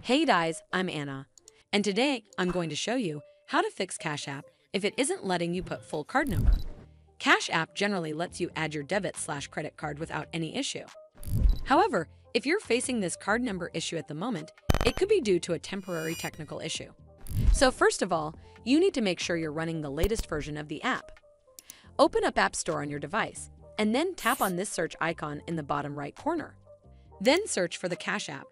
Hey guys, I'm Anna, and today I'm going to show you how to fix Cash App if it isn't letting you put full card number. Cash App generally lets you add your debit/credit card without any issue. However, if you're facing this card number issue at the moment, it could be due to a temporary technical issue. So first of all, you need to make sure you're running the latest version of the app. Open up App Store on your device, and then tap on this search icon in the bottom right corner. Then search for the Cash App.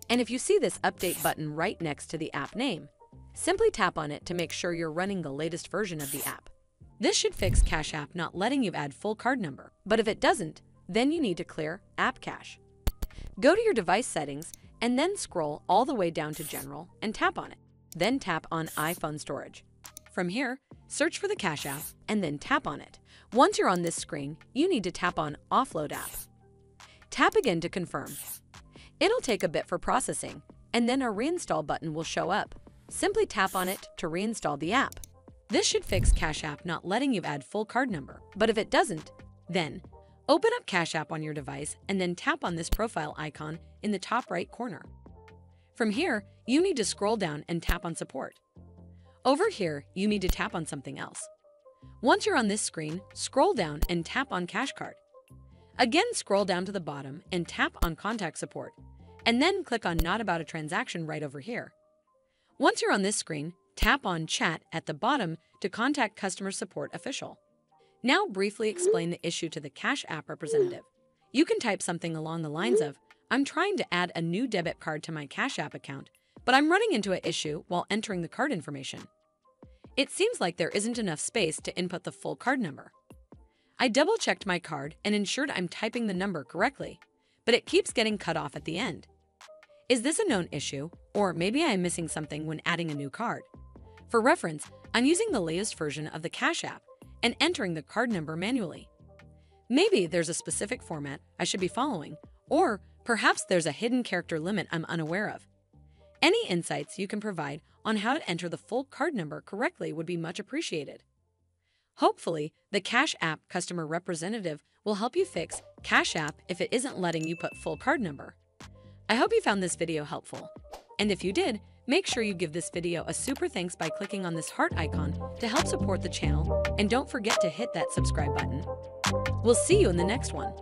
And if you see this update button right next to the app name, simply tap on it to make sure you're running the latest version of the app. This should fix Cash App not letting you add full card number, but if it doesn't, then you need to clear App Cache. Go to your device settings and then scroll all the way down to General and tap on it. Then tap on iPhone Storage. From here, search for the Cash App and then tap on it. Once you're on this screen, you need to tap on Offload App. Tap again to confirm. It'll take a bit for processing, and then a reinstall button will show up. Simply tap on it to reinstall the app. This should fix Cash App not letting you add full card number, but if it doesn't, then open up Cash App on your device and then tap on this profile icon in the top right corner. From here, you need to scroll down and tap on Support. Over here, you need to tap on something else. Once you're on this screen, scroll down and tap on Cash Card. Again, scroll down to the bottom and tap on Contact Support, and then click on Not About a Transaction right over here. Once you're on this screen, tap on Chat at the bottom to contact Customer Support Official. Now briefly explain the issue to the Cash App representative. You can type something along the lines of, "I'm trying to add a new debit card to my Cash App account, but I'm running into an issue while entering the card information. It seems like there isn't enough space to input the full card number. I double-checked my card and ensured I'm typing the number correctly, but it keeps getting cut off at the end. Is this a known issue, or maybe I am missing something when adding a new card? For reference, I'm using the latest version of the Cash App and entering the card number manually. Maybe there's a specific format I should be following, or perhaps there's a hidden character limit I'm unaware of. Any insights you can provide on how to enter the full card number correctly would be much appreciated. Hopefully, the Cash App customer representative will help you fix Cash App if it isn't letting you put full card number. I hope you found this video helpful. And if you did, make sure you give this video a super thanks by clicking on this heart icon to help support the channel, and don't forget to hit that subscribe button. We'll see you in the next one.